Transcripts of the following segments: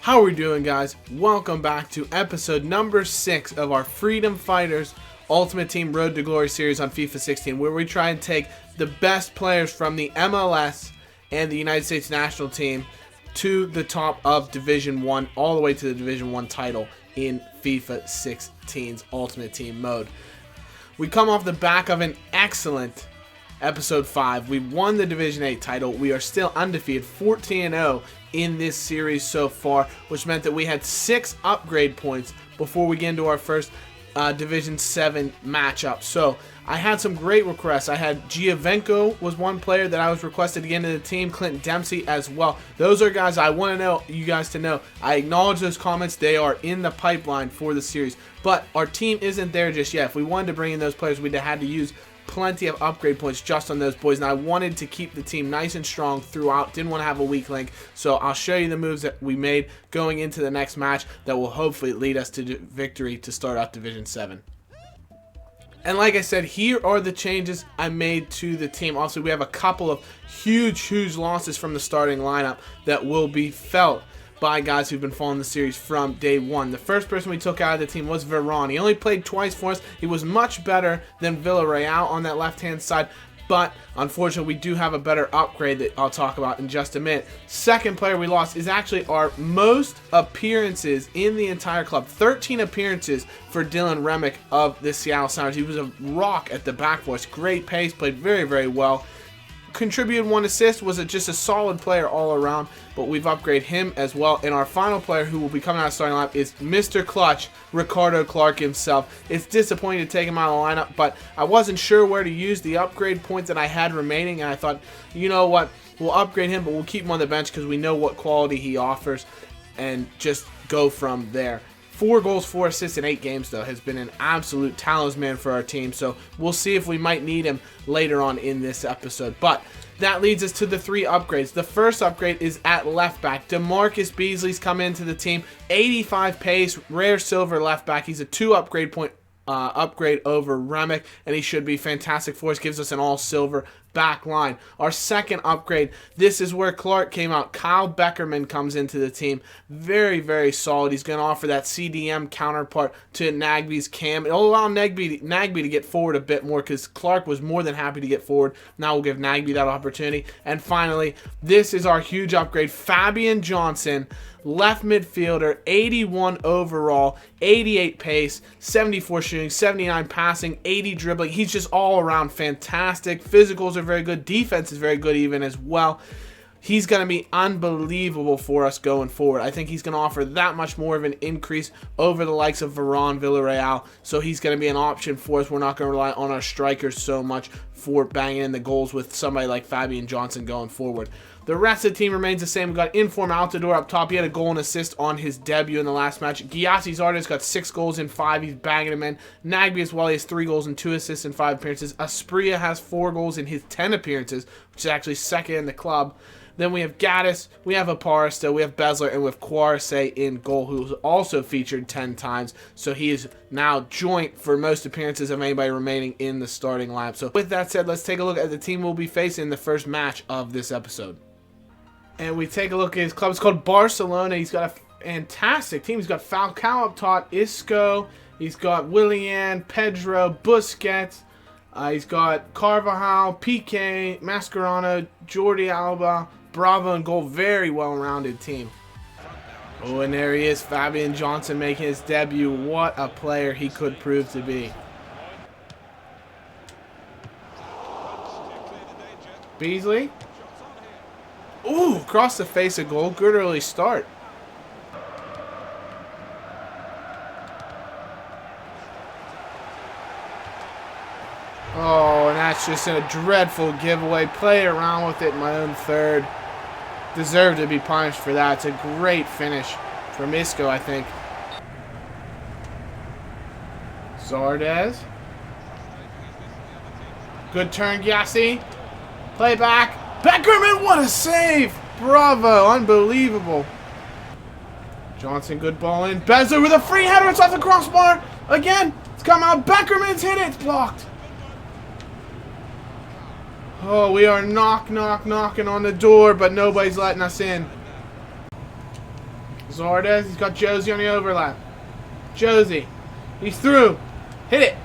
How are we doing, guys? Welcome back to episode number 6 of our Freedom Fighters Ultimate Team Road to Glory series on FIFA 16, where we try and take the best players from the MLS and the United States national team to the top of Division 1, all the way to the Division 1 title in FIFA 16's Ultimate Team mode. We come off the back of an excellent Episode 5. We won the Division 8 title. We are still undefeated, 14-0 in this series so far, which meant that we had 6 upgrade points before we get into our first Division 7 matchup. So I had some great requests. I had Giovenco was one player that I was requested to get into the team. Clint Dempsey as well. Those are guys I want to know, you guys to know. I acknowledge those comments. They are in the pipeline for the series. But our team isn't there just yet. If we wanted to bring in those players, we'd have had to use plenty of upgrade points just on those boys, and I wanted to keep the team nice and strong throughout. Didn't want to have a weak link, so I'll show you the moves that we made going into the next match that will hopefully lead us to victory to start out Division 7. And like I said, here are the changes I made to the team. Also, we have a couple of huge losses from the starting lineup that will be felt by guys who've been following the series from day one. The first person we took out of the team was Veron. He only played twice for us. He was much better than Villarreal on that left-hand side, but unfortunately we do have a better upgrade that I'll talk about in just a minute. Second player we lost is actually our most appearances in the entire club. 13 appearances for Dylan Remick of the Seattle Sounders. He was a rock at the back for us. Great pace, played very well. Contributed 1 assist, was just a solid player all around, but we've upgraded him as well. And our final player who will be coming out of starting lineup is Mr. Clutch, Ricardo Clark himself. It's disappointing to take him out of the lineup, but I wasn't sure where to use the upgrade points that I had remaining, and I thought, you know what, we'll upgrade him, but we'll keep him on the bench because we know what quality he offers, and just go from there. 4 goals, 4 assists in 8 games, though, has been an absolute talisman for our team. So we'll see if we might need him later on in this episode. But that leads us to the 3 upgrades. The first upgrade is at left back. DeMarcus Beasley's come into the team. 85 pace, rare silver left back. He's a 2 upgrade point upgrade over Remick, and he should be fantastic for us. Gives us an all silver back line. Our second upgrade, this is where Clark came out. Kyle Beckerman comes into the team. Very solid. He's going to offer that CDM counterpart to Nagby's Cam. It'll allow Nagby to get forward a bit more because Clark was more than happy to get forward. Now we'll give Nagby that opportunity. And finally, this is our huge upgrade. Fabian Johnson, left midfielder, 81 overall, 88 pace, 74 shooting, 79 passing, 80 dribbling. He's just all around fantastic. Physicals are very good. Defense is very good even as well. He's going to be unbelievable for us going forward. I think he's going to offer that much more of an increase over the likes of Veron, Villarreal. So he's going to be an option for us. We're not going to rely on our strikers so much for banging in the goals with somebody like Fabian Johnson going forward. The rest of the team remains the same. We've got Inform Altidore up top. He had a goal and assist on his debut in the last match. Giassi Zardes got 6 goals in 5. He's banging them in. Nagby as well. He has 3 goals and 2 assists in 5 appearances. Aspria has 4 goals in his 10 appearances, which is actually second in the club. Then we have Gaddis, we have Apara still, we have Besler, and we have Quaresay in goal, who's also featured 10 times. So he is now joint for most appearances of anybody remaining in the starting lineup. So with that said, let's take a look at the team we'll be facing in the first match of this episode. And we take a look at his club. It's called Barcelona. He's got a fantastic team. He's got Falcao up top, Isco, he's got Willian, Pedro, Busquets. He's got Carvajal, Piqué, Mascherano, Jordi Alba, Bravo in goal. Very well-rounded team. Oh, and there he is, Fabian Johnson making his debut. What a player he could prove to be. Beasley. Ooh, across the face of goal. Good early start. Oh, and that's just a dreadful giveaway. Play around with it in my own third. Deserved to be punished for that. It's a great finish from Isco, I think. Zardes. Good turn, Giassi. Play back. Beckerman, what a save! Bravo, unbelievable. Johnson, good ball in. Besler with a free header. It's off the crossbar. Again, it's come out. Beckerman's hit it. It's blocked. Oh, we are knocking on the door, but nobody's letting us in. Zardes, he's got Josie on the overlap. Josie, he's through. Hit it.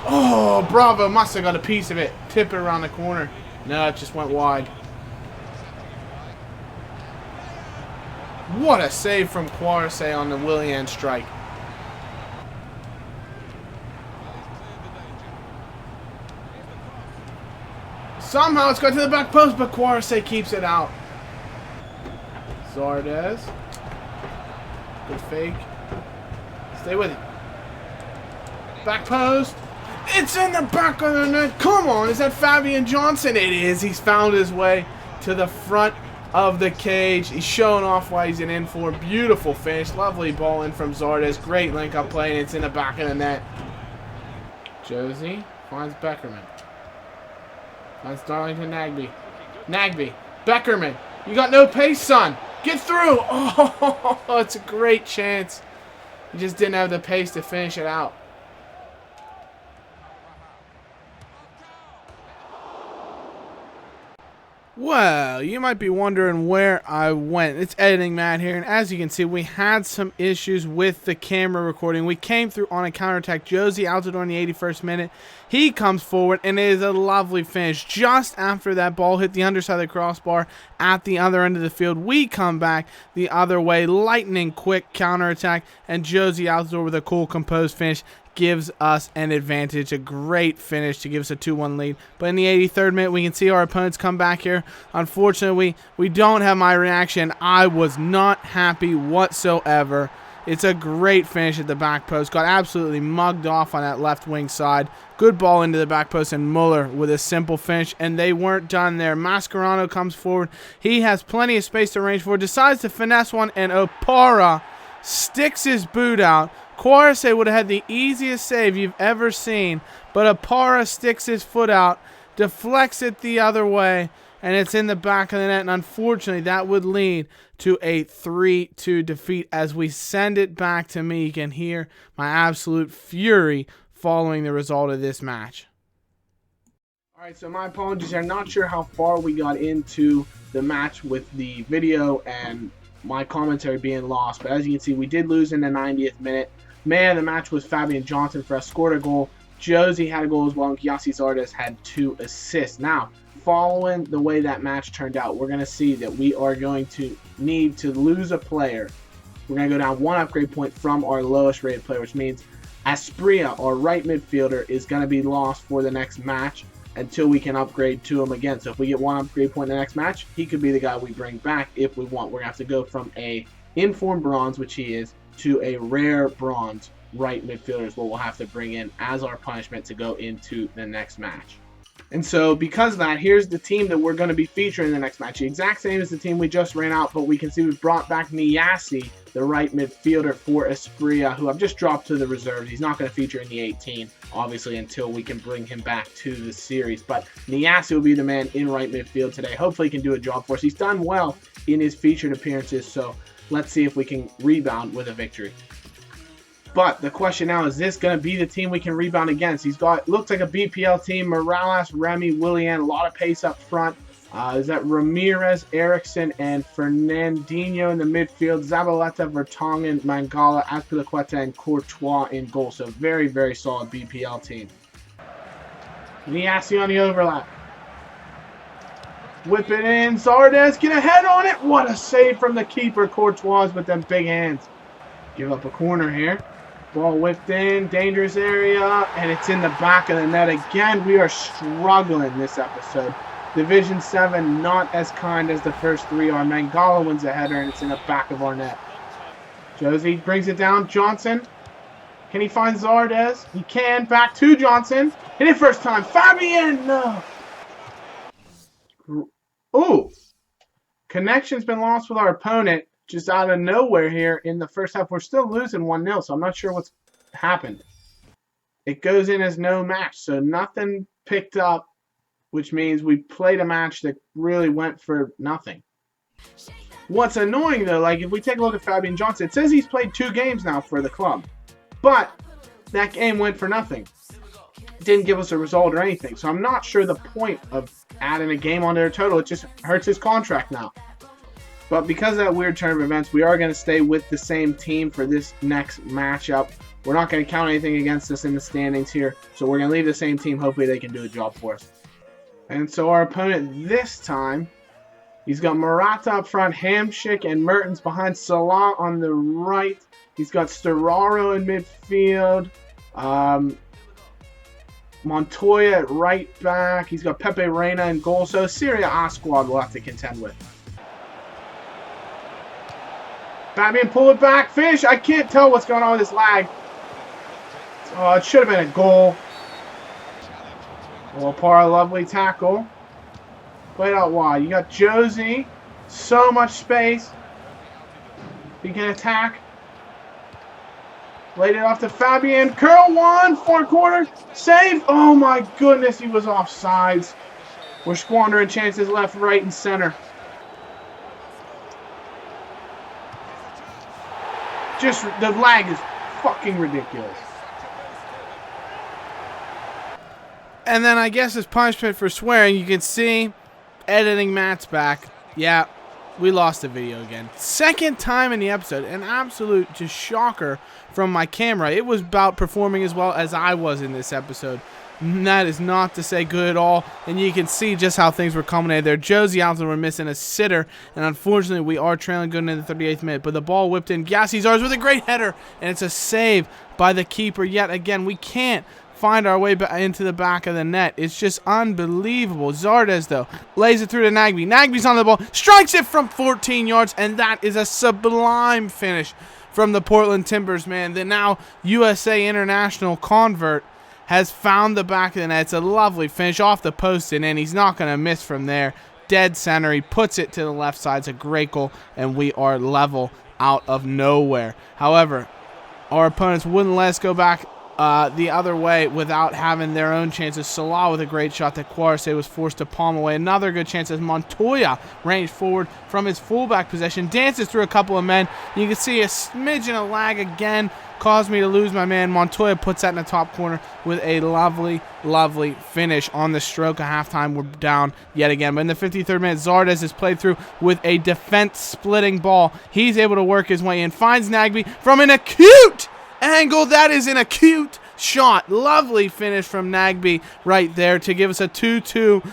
Oh, Bravo must have got a piece of it. Tip it around the corner. No, it just went wide. What a save from Quaresay on the Willian strike. Somehow it's got to the back post, but Quaresay keeps it out. Zardes. Good fake. Stay with it. Back post. It's in the back of the net. Come on, is that Fabian Johnson? It is. He's found his way to the front of the cage. He's showing off why he's in for. Beautiful finish. Lovely ball in from Zardes. Great link-up play, and it's in the back of the net. Josie finds Beckerman. Finds Darlington Nagbe. Nagbe. Beckerman. You got no pace, son. Get through. Oh, it's a great chance. He just didn't have the pace to finish it out. Well, you might be wondering where I went. It's Editing Matt here, and as you can see, we had some issues with the camera recording. We came through on a counterattack. Josie out the door in the 81st minute. He comes forward, and it is a lovely finish. Just after that ball hit the underside of the crossbar at the other end of the field, we come back the other way. Lightning quick counterattack, and Josie out the door with a cool, composed finish. Gives us an advantage, a great finish to give us a 2-1 lead. But in the 83rd minute, we can see our opponents come back here. Unfortunately, we don't have my reaction. I was not happy whatsoever. It's a great finish at the back post. Got absolutely mugged off on that left wing side. Good ball into the back post, and Muller with a simple finish, and they weren't done there. Mascherano comes forward. He has plenty of space to range for, decides to finesse one, and Opara sticks his boot out. Quaresay would have had the easiest save you've ever seen, but Opara sticks his foot out, deflects it the other way, and it's in the back of the net. And unfortunately, that would lead to a 3-2 defeat as we send it back to me. You can hear my absolute fury following the result of this match. Alright, so my apologies. I'm not sure how far we got into the match with the video and my commentary being lost, but as you can see, we did lose in the 90th minute. Man, the match was Fabian Johnson for us. Scored a goal. Josie had a goal as well, and Gyasi Zardes had 2 assists. Now, following the way that match turned out, we're going to see that we are going to need to lose a player. We're going to go down 1 upgrade point from our lowest rated player, which means Asprilla, our right midfielder, is going to be lost for the next match until we can upgrade to him again. So if we get 1 upgrade point in the next match, he could be the guy we bring back if we want. We're going to have to go from a informed bronze, which he is, to a rare bronze right midfielder is what we'll have to bring in as our punishment to go into the next match. And so because of that, here's the team that we're going to be featuring in the next match. The exact same as the team we just ran out, but we can see we've brought back Niassi, the right midfielder for Asprilla, who I've just dropped to the reserves. He's not going to feature in the 18, obviously, until we can bring him back to the series. But Niassi will be the man in right midfield today. Hopefully he can do a job for us. He's done well in his featured appearances, so let's see if we can rebound with a victory. But the question now, is this going to be the team we can rebound against? He's got, looks like a BPL team, Morales, Remy, Willian, a lot of pace up front. Is that Ramirez, Eriksson, and Fernandinho in the midfield. Zabaleta, Vertonghen, Mangala, Azpilicueta, and Courtois in goal. So very, very solid BPL team. Niassi on the overlap. Whip it in. Zardes, get a head on it. What a save from the keeper, Courtois, with them big hands. Give up a corner here. Ball whipped in, dangerous area, and it's in the back of the net again. We are struggling this episode. Division 7, not as kind as the first 3 are. Mangala wins a header, and it's in the back of our net. Josie brings it down. Johnson. Can he find Zardes? He can. Back to Johnson. Hit it first time. Fabian! No. Ooh. Connection's been lost with our opponent. Just out of nowhere here in the first half. We're still losing 1-0, so I'm not sure what's happened. It goes in as no match, so nothing picked up, which means we played a match that really went for nothing. What's annoying, though, like if we take a look at Fabian Johnson, it says he's played 2 games now for the club, but that game went for nothing. It didn't give us a result or anything, so I'm not sure the point of adding a game onto their total. It just hurts his contract now. But because of that weird turn of events, we are going to stay with the same team for this next matchup. We're not going to count anything against us in the standings here. So we're going to leave the same team. Hopefully they can do a job for us. And so our opponent this time, he's got Murata up front, Hamsik and Mertens behind, Salah on the right. He's got Storaro in midfield. Montoya at right back. He's got Pepe Reina in goal. So Serie A squad we'll have to contend with. Batman, pull it back. Finish. I can't tell what's going on with this lag. Oh, it should have been a goal. Opara, lovely tackle. Played out wide. You got Josie. So much space. He can attack. Laid it off to Fabian. Curl one. Far corner. Save. Oh my goodness. He was offsides. We're squandering chances left, right, and center. Just the lag is fucking ridiculous. And then I guess as punishment for swearing, you can see editing Matt's back. Yeah, we lost the video again. Second time in the episode. An absolute just shocker from my camera. It was about performing as well as I was in this episode. That is not to say good at all. And you can see just how things were culminated there. Josie Alton were missing a sitter. And unfortunately, we are trailing good into the 38th minute. But the ball whipped in. Gassi's ours with a great header. And it's a save by the keeper. Yet again, we can't find our way into the back of the net. It's just unbelievable. Zardes, though, lays it through to Nagbe. Nagbe's on the ball. Strikes it from 14 yards. And that is a sublime finish from the Portland Timbers, man. The now USA international convert has found the back of the net. It's a lovely finish off the post and in. He's not going to miss from there. Dead center. He puts it to the left side. It's a great goal, and we are level out of nowhere. However, our opponents wouldn't let us go back the other way without having their own chances. Salah with a great shot that Quaresma was forced to palm away. Another good chance as Montoya ranged forward from his fullback position. Dances through a couple of men. You can see a smidgen of lag again. Caused me to lose my man. Montoya puts that in the top corner with a lovely, lovely finish on the stroke of halftime. We're down yet again. But in the 53rd minute, Zardes is played through with a defense-splitting ball. He's able to work his way in. Finds Nagbe from an acute angle. That is an acute shot. Lovely finish from Nagbe right there to give us a 2-2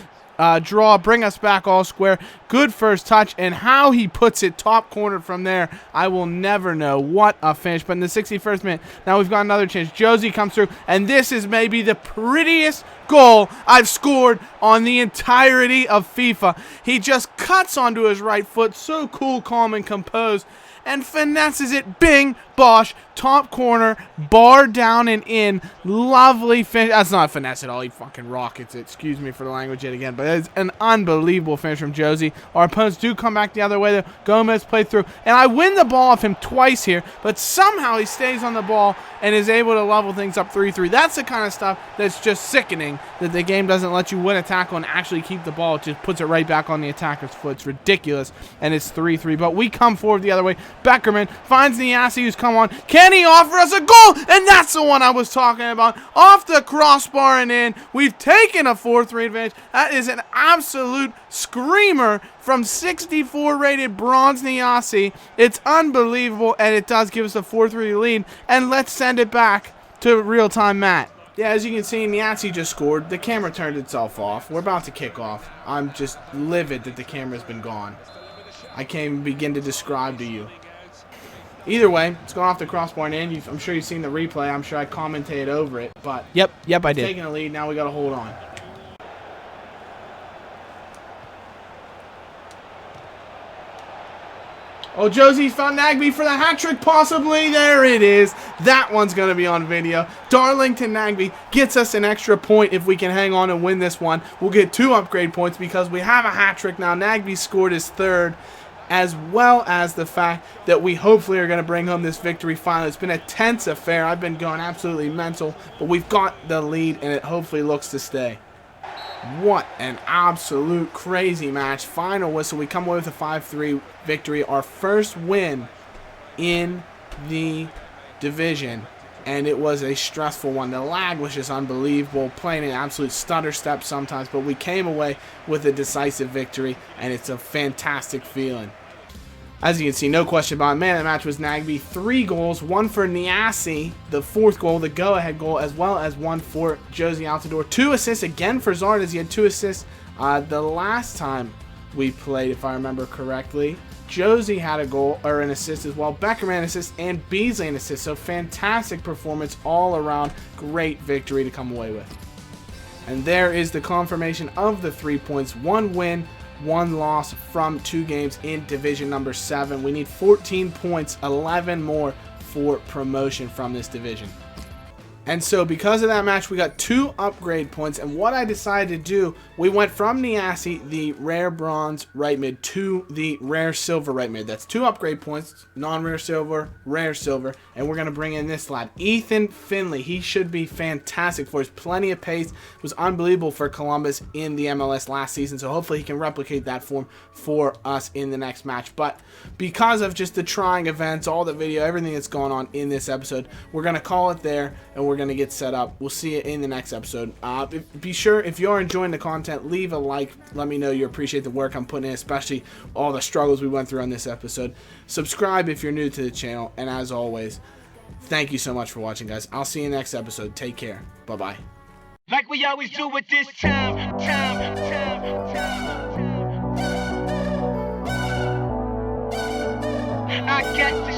draw, bring us back all square. Good first touch, and how he puts it top corner from there, I will never know. What a finish. But in the 61st minute, now we've got another chance. Josie comes through, and this is maybe the prettiest goal I've scored on the entirety of FIFA. He just cuts onto his right foot, so cool, calm, and composed, and finesses it. Bing, bosh, top corner, bar down and in. Lovely finish. That's not finesse at all. He fucking rockets it. Excuse me for the language yet again, but it's an unbelievable finish from Josie. Our opponents do come back the other way, though. Gomez played through, and I win the ball off him twice here, but somehow he stays on the ball and is able to level things up 3-3. That's the kind of stuff that's just sickening, that the game doesn't let you win a tackle and actually keep the ball. It just puts it right back on the attacker's foot. It's ridiculous, and it's 3-3, but we come forward the other way. Beckerman finds Niassi, who's come on. Can he offer us a goal? And that's the one I was talking about. Off the crossbar and in. We've taken a 4-3 advantage. That is an absolute screamer from 64 rated Bronze Niassi. It's unbelievable, and it does give us a 4-3 lead. And let's send it back to real-time Matt. Yeah, as you can see, Niassi just scored. The camera turned itself off. We're about to kick off. I'm just livid that the camera's been gone. I can't even begin to describe to you. Either way, it's going off the crossbar and in. I'm sure you've seen the replay. I'm sure I commentated over it, but Yep, I did. Taking a lead, now we got to hold on. Oh, Josie's found Nagbe for the hat trick, possibly. There it is. That one's going to be on video. Darlington Nagbe gets us an extra point if we can hang on and win this one. We'll get 2 upgrade points because we have a hat trick now. Nagbe scored his 3rd, as well as the fact that we hopefully are going to bring home this victory finally. It's been a tense affair. I've been going absolutely mental, but we've got the lead, and it hopefully looks to stay. What an absolute crazy match. Final whistle. We come away with a 5-3 victory. Our first win in the division, and it was a stressful one. The lag was just unbelievable, playing an absolute stutter step sometimes, but we came away with a decisive victory, and it's a fantastic feeling. As you can see, no question about it, man of the match was Nagby. 3 goals, 1 for Niasi, the 4th goal, the go-ahead goal, as well as 1 for Josie Altidore. 2 assists again for Zardes. He had 2 assists the last time we played, if I remember correctly. Josie had a goal, or an assist as well. Beckerman an assist, and Beasley an assist. So fantastic performance all around. Great victory to come away with. And there is the confirmation of the 3 points. 1 win, 1 loss from 2 games in Division number 7. We need 14 points, 11 more for promotion from this division. And so because of that match, we got 2 upgrade points. And what I decided to do, we went from Niasi, the rare bronze right mid, to the rare silver right mid. That's 2 upgrade points, non-rare silver, rare silver. And we're going to bring in this lad, Ethan Finley. He should be fantastic for us. Plenty of pace. It was unbelievable for Columbus in the MLS last season. So hopefully he can replicate that form for us in the next match. But because of just the trying events, all the video, everything that's going on in this episode, we're going to call it there. And we're going to get set up. We'll see you in the next episode. Be sure, if you're enjoying the content, leave a like. Let me know you appreciate the work I'm putting in, especially all the struggles we went through on this episode. Subscribe if you're new to the channel. And as always, thank you so much for watching, guys. I'll see you next episode. Take care. Bye-bye. Like we always do with this time. I got to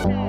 shine.